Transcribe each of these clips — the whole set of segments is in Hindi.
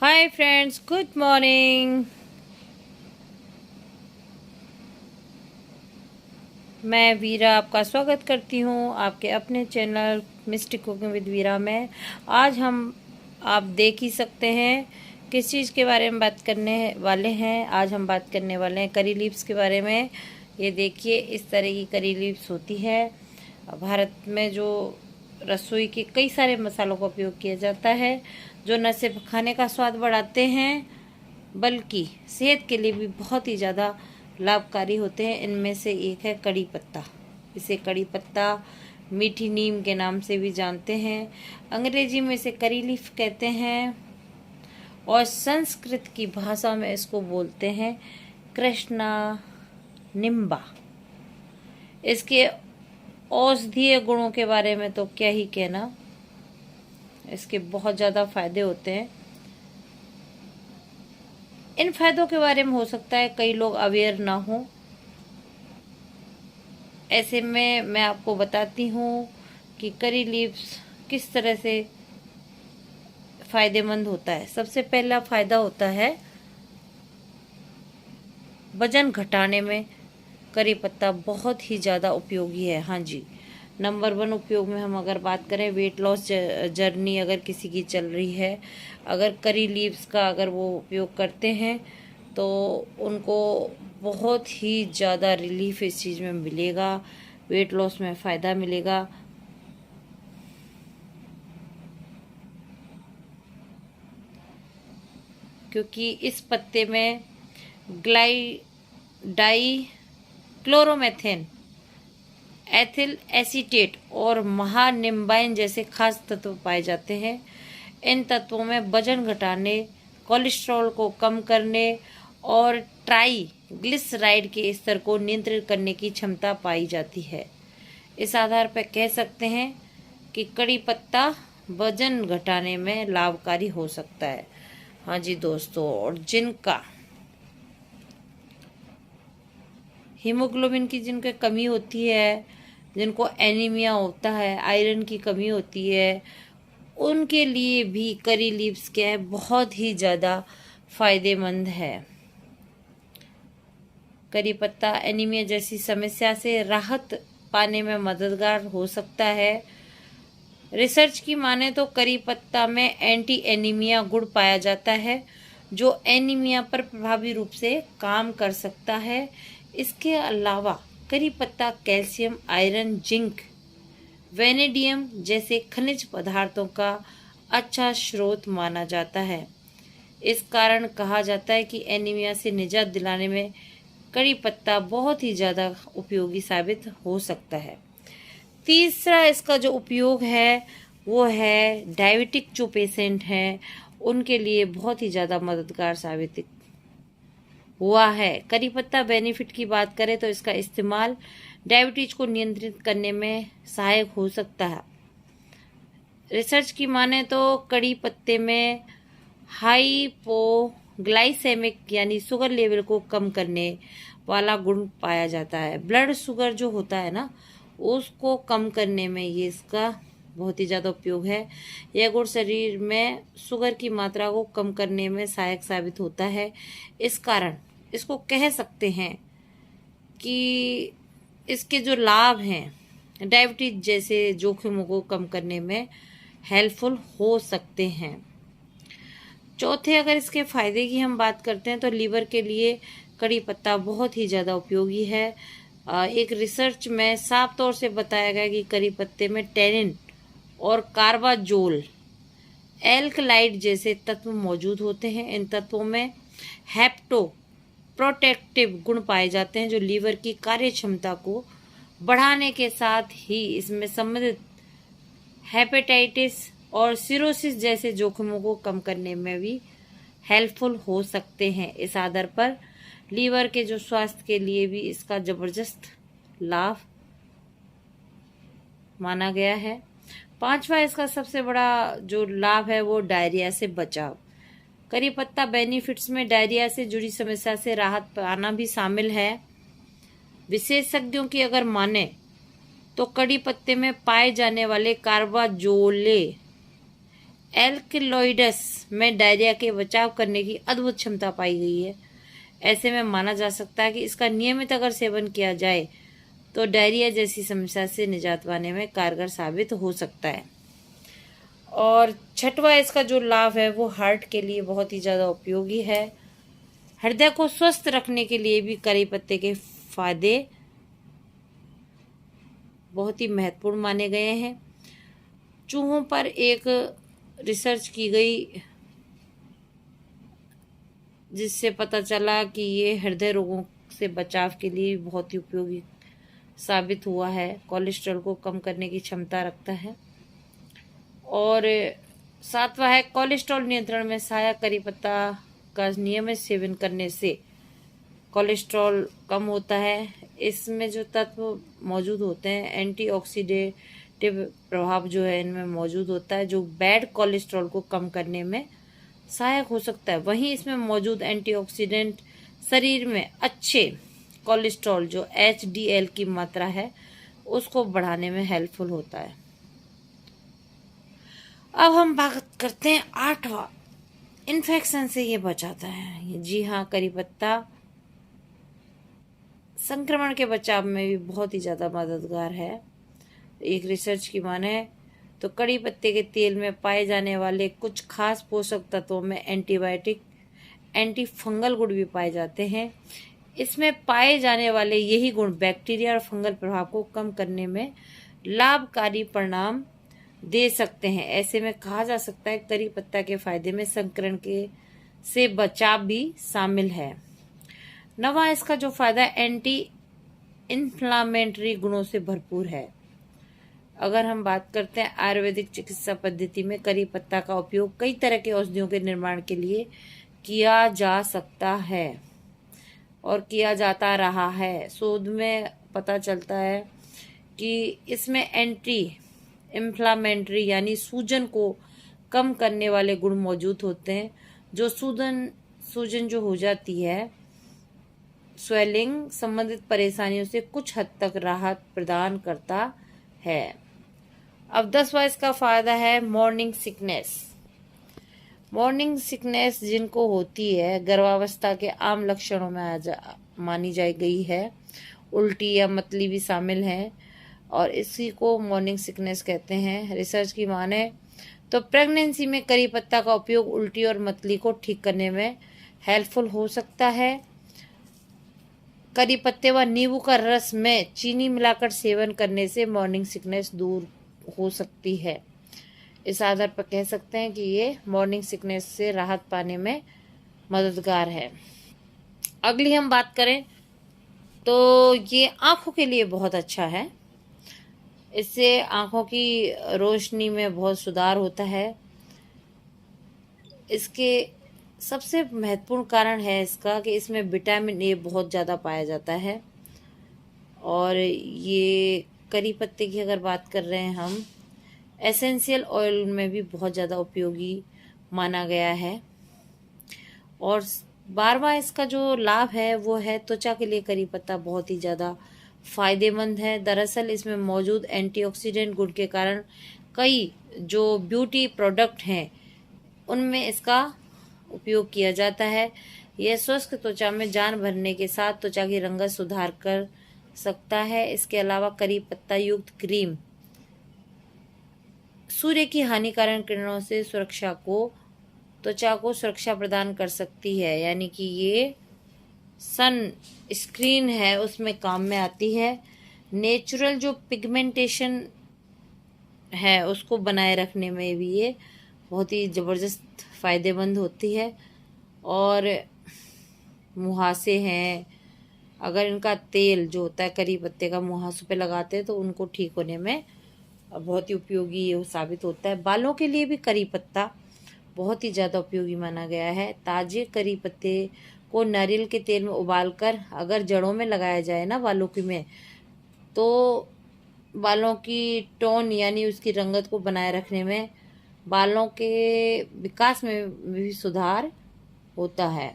Hi friends, good morning. मैं वीरा आपका स्वागत करती हूँ आपके अपने चैनल मिस्टिक कुकिंग विद वीरा में। आज हम आप देख ही सकते हैं किस चीज़ के बारे में बात करने वाले हैं। आज हम बात करने वाले हैं करी लीव्स के बारे में। ये देखिए, इस तरह की करी लीव्स होती है। भारत में जो रसोई के कई सारे मसालों का उपयोग किया जाता है, जो न सिर्फ खाने का स्वाद बढ़ाते हैं बल्कि सेहत के लिए भी बहुत ही ज़्यादा लाभकारी होते हैं। इनमें से एक है कड़ी पत्ता। इसे कड़ी पत्ता, मीठी नीम के नाम से भी जानते हैं। अंग्रेजी में इसे करी लीफ कहते हैं और संस्कृत की भाषा में इसको बोलते हैं कृष्णा निम्बा। इसके औषधीय गुणों के बारे में तो क्या ही कहना, इसके बहुत ज़्यादा फायदे होते हैं। इन फायदों के बारे में हो सकता है कई लोग अवेयर ना हो, ऐसे में मैं आपको बताती हूँ कि करी लीव्स किस तरह से फायदेमंद होता है। सबसे पहला फायदा होता है वजन घटाने में करी पत्ता बहुत ही ज़्यादा उपयोगी है। हाँ जी, नंबर 1 उपयोग में हम अगर बात करें, वेट लॉस जर्नी अगर किसी की चल रही है, अगर करी लीव्स का अगर वो उपयोग करते हैं तो उनको बहुत ही ज़्यादा रिलीफ इस चीज़ में मिलेगा, वेट लॉस में फ़ायदा मिलेगा। क्योंकि इस पत्ते में डाई क्लोरोमेथेन, एथिल एसीटेट और महानिम्बाइन जैसे खास तत्व पाए जाते हैं। इन तत्वों में वजन घटाने, कोलेस्ट्रॉल को कम करने और ट्राइग्लिसराइड के स्तर को नियंत्रित करने की क्षमता पाई जाती है। इस आधार पर कह सकते हैं कि कड़ी पत्ता वजन घटाने में लाभकारी हो सकता है। हाँ जी दोस्तों, और जिनका हीमोग्लोबिन की जिनके कमी होती है, जिनको एनीमिया होता है, आयरन की कमी होती है, उनके लिए भी करी लीव्स क्या है, बहुत ही ज़्यादा फायदेमंद है। करी पत्ता एनीमिया जैसी समस्या से राहत पाने में मददगार हो सकता है। रिसर्च की माने तो करी पत्ता में एंटी एनीमिया गुण पाया जाता है, जो एनीमिया पर प्रभावी रूप से काम कर सकता है। इसके अलावा करी पत्ता कैल्शियम, आयरन, जिंक, वेनेडियम जैसे खनिज पदार्थों का अच्छा स्रोत माना जाता है। इस कारण कहा जाता है कि एनीमिया से निजात दिलाने में करी पत्ता बहुत ही ज़्यादा उपयोगी साबित हो सकता है। तीसरा इसका जो उपयोग है वो है डायबिटिक जो पेशेंट हैं उनके लिए बहुत ही ज़्यादा मददगार साबित हुआ है। करी पत्ता बेनिफिट की बात करें तो इसका इस्तेमाल डायबिटीज को नियंत्रित करने में सहायक हो सकता है। रिसर्च की माने तो कड़ी पत्ते में हाइपोग्लाइसेमिक यानी शुगर लेवल को कम करने वाला गुण पाया जाता है। ब्लड शुगर जो होता है ना, उसको कम करने में ये इसका बहुत ही ज़्यादा उपयोग है। यह गुण शरीर में शुगर की मात्रा को कम करने में सहायक साबित होता है। इस कारण इसको कह सकते हैं कि इसके जो लाभ हैं डायबिटीज जैसे जोखिमों को कम करने में हेल्पफुल हो सकते हैं। चौथे, अगर इसके फायदे की हम बात करते हैं तो लीवर के लिए कड़ी पत्ता बहुत ही ज़्यादा उपयोगी है। एक रिसर्च में साफ तौर से बताया गया कि करी पत्ते में टेनिन और कार्बाजोल, एल्कलाइड जैसे तत्व मौजूद होते हैं। इन तत्वों में हेप्टो प्रोटेक्टिव गुण पाए जाते हैं, जो लीवर की कार्य क्षमता को बढ़ाने के साथ ही इसमें संबंधित हेपेटाइटिस और सिरोसिस जैसे जोखिमों को कम करने में भी हेल्पफुल हो सकते हैं। इस आधार पर लीवर के जो स्वास्थ्य के लिए भी इसका जबरदस्त लाभ माना गया है। पांचवा इसका सबसे बड़ा जो लाभ है वो डायरिया से बचाव। करी पत्ता बेनिफिट्स में डायरिया से जुड़ी समस्या से राहत पाना भी शामिल है। विशेषज्ञों की अगर माने तो कड़ी पत्ते में पाए जाने वाले कार्बाजोले एल्कलॉइड्स में डायरिया के बचाव करने की अद्भुत क्षमता पाई गई है। ऐसे में माना जा सकता है कि इसका नियमित अगर सेवन किया जाए तो डायरिया जैसी समस्या से निजात पाने में कारगर साबित हो सकता है। और छठवां इसका जो लाभ है वो हार्ट के लिए बहुत ही ज़्यादा उपयोगी है। हृदय को स्वस्थ रखने के लिए भी करी पत्ते के फायदे बहुत ही महत्वपूर्ण माने गए हैं। चूहों पर एक रिसर्च की गई जिससे पता चला कि ये हृदय रोगों से बचाव के लिए बहुत ही उपयोगी साबित हुआ है। कोलेस्ट्रॉल को कम करने की क्षमता रखता है। और सातवां है कोलेस्ट्रॉल नियंत्रण में सहायक। करी पत्ता का नियमित सेवन करने से कोलेस्ट्रॉल कम होता है। इसमें जो तत्व मौजूद होते हैं एंटीऑक्सीडेंटिव प्रभाव जो है इनमें मौजूद होता है, जो बैड कोलेस्ट्रॉल को कम करने में सहायक हो सकता है। वहीं इसमें मौजूद एंटीऑक्सीडेंट शरीर में अच्छे कोलेस्ट्रॉल जो HDL की मात्रा है उसको बढ़ाने में हेल्पफुल होता है। अब हम बात करते हैं आठवां, इन्फेक्शन से ये बचाता है। जी हाँ, करी पत्ता संक्रमण के बचाव में भी बहुत ही ज़्यादा मददगार है। एक रिसर्च की माने तो कड़ी पत्ते के तेल में पाए जाने वाले कुछ खास पोषक तत्वों में एंटीबायोटिक, एंटी फंगल गुण भी पाए जाते हैं। इसमें पाए जाने वाले यही गुण बैक्टीरिया और फंगल प्रभाव को कम करने में लाभकारी परिणाम दे सकते हैं। ऐसे में कहा जा सकता है करी पत्ता के फायदे में संक्रमण के से बचाव भी शामिल है। नवा इसका जो फायदा एंटी इन्फ्लामेटरी गुणों से भरपूर है। अगर हम बात करते हैं आयुर्वेदिक चिकित्सा पद्धति में करी पत्ता का उपयोग कई तरह के औषधियों के निर्माण के लिए किया जा सकता है और किया जाता रहा है। शोध में पता चलता है कि इसमें एंटी इन्फ्लामेटरी यानी सूजन को कम करने वाले गुण मौजूद होते हैं, जो सूजन जो हो जाती है, स्वेलिंग संबंधित परेशानियों से कुछ हद तक राहत प्रदान करता है। अब 10वां इसका फायदा है मॉर्निंग सिकनेस। मॉर्निंग सिकनेस जिनको होती है गर्भावस्था के आम लक्षणों में मानी जाई गई है। उल्टी या मतली भी शामिल है और इसी को मॉर्निंग सिकनेस कहते हैं। रिसर्च की माने तो प्रेगनेंसी में करी पत्ता का उपयोग उल्टी और मतली को ठीक करने में हेल्पफुल हो सकता है। करी पत्ते व नींबू का रस में चीनी मिलाकर सेवन करने से मॉर्निंग सिकनेस दूर हो सकती है। इस आधार पर कह सकते हैं कि ये मॉर्निंग सिकनेस से राहत पाने में मददगार है। अगली हम बात करें तो ये आँखों के लिए बहुत अच्छा है। इससे आँखों की रोशनी में बहुत सुधार होता है। इसके सबसे महत्वपूर्ण कारण है इसका कि इसमें विटामिन ए बहुत ज़्यादा पाया जाता है। और ये करी पत्ते की अगर बात कर रहे हैं हम, एसेंशियल ऑयल में भी बहुत ज़्यादा उपयोगी माना गया है। और 12वां इसका जो लाभ है वो है त्वचा के लिए करी पत्ता बहुत ही ज़्यादा फायदेमंद है। दरअसल इसमें मौजूद एंटीऑक्सीडेंट गुण के कारण कई जो ब्यूटी प्रोडक्ट हैं उनमें इसका उपयोग किया जाता है। यह शुष्क त्वचा में जान भरने के साथ त्वचा की रंगत सुधार कर सकता है। इसके अलावा करी पत्ता युक्त क्रीम सूर्य की हानिकारक किरणों से त्वचा को सुरक्षा प्रदान कर सकती है, यानी कि ये सन स्क्रीन है उसमें काम में आती है। नेचुरल जो पिगमेंटेशन है उसको बनाए रखने में भी ये बहुत ही ज़बरदस्त फ़ायदेमंद होती है। और मुहासे हैं, अगर इनका तेल जो होता है करी पत्ते का मुहासों पे लगाते हैं तो उनको ठीक होने में बहुत ही उपयोगी ये साबित होता है। बालों के लिए भी करी पत्ता बहुत ही ज़्यादा उपयोगी माना गया है। ताजे करी पत्ते को नारियल के तेल में उबालकर अगर जड़ों में लगाया जाए ना बालों की में, तो बालों की टोन यानी उसकी रंगत को बनाए रखने में, बालों के विकास में भी सुधार होता है।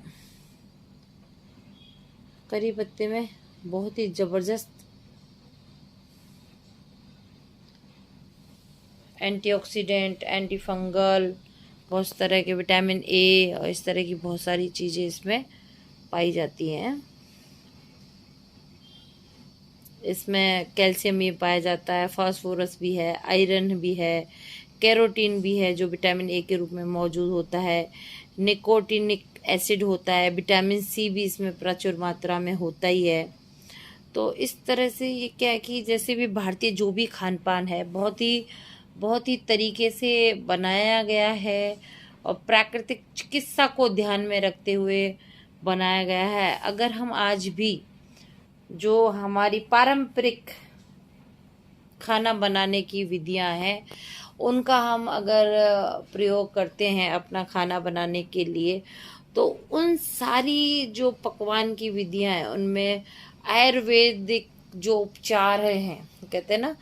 करी पत्ते में बहुत ही ज़बरदस्त एंटीऑक्सीडेंट, एंटी फंगल बहुत तरह के विटामिन ए और इस तरह की बहुत सारी चीज़ें इसमें पाई जाती हैं। इसमें कैल्शियम भी पाया जाता है, फास्फोरस भी है, आयरन भी है, कैरोटीन भी है जो विटामिन ए के रूप में मौजूद होता है, निकोटिनिक एसिड होता है, विटामिन सी भी इसमें प्रचुर मात्रा में होता ही है। तो इस तरह से ये क्या है कि जैसे भी भारतीय जो भी खान पान है बहुत ही तरीके से बनाया गया है और प्राकृतिक चिकित्सा को ध्यान में रखते हुए बनाया गया है। अगर हम आज भी जो हमारी पारंपरिक खाना बनाने की विधियां हैं उनका हम अगर प्रयोग करते हैं अपना खाना बनाने के लिए, तो उन सारी जो पकवान की विधियां हैं उनमें आयुर्वेदिक जो उपचार हैं, कहते हैं ना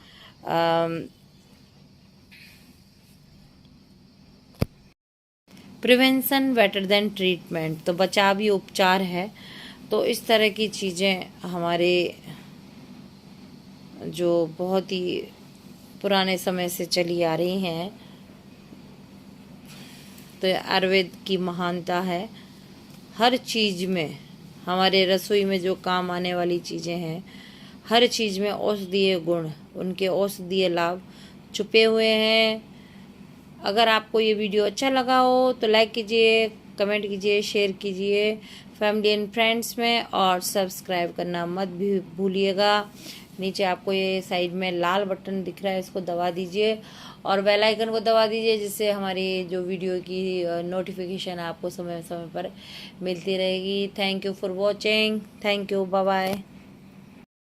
प्रिवेंशन बेटर देन ट्रीटमेंट, तो बचाव ही उपचार है। तो इस तरह की चीज़ें हमारे जो बहुत ही पुराने समय से चली आ रही हैं, तो आयुर्वेद की महानता है। हर चीज़ में, हमारे रसोई में जो काम आने वाली चीज़ें हैं, हर चीज़ में औषधीय गुण, उनके औषधीय लाभ छुपे हुए हैं। अगर आपको ये वीडियो अच्छा लगा हो तो लाइक कीजिए, कमेंट कीजिए, शेयर कीजिए फैमिली एंड फ्रेंड्स में, और सब्सक्राइब करना मत भी भूलिएगा। नीचे आपको ये साइड में लाल बटन दिख रहा है, इसको दबा दीजिए और बेल आइकन को दबा दीजिए, जिससे हमारी जो वीडियो की नोटिफिकेशन आपको समय समय पर मिलती रहेगी। Thank you for watching. Thank you, bye bye.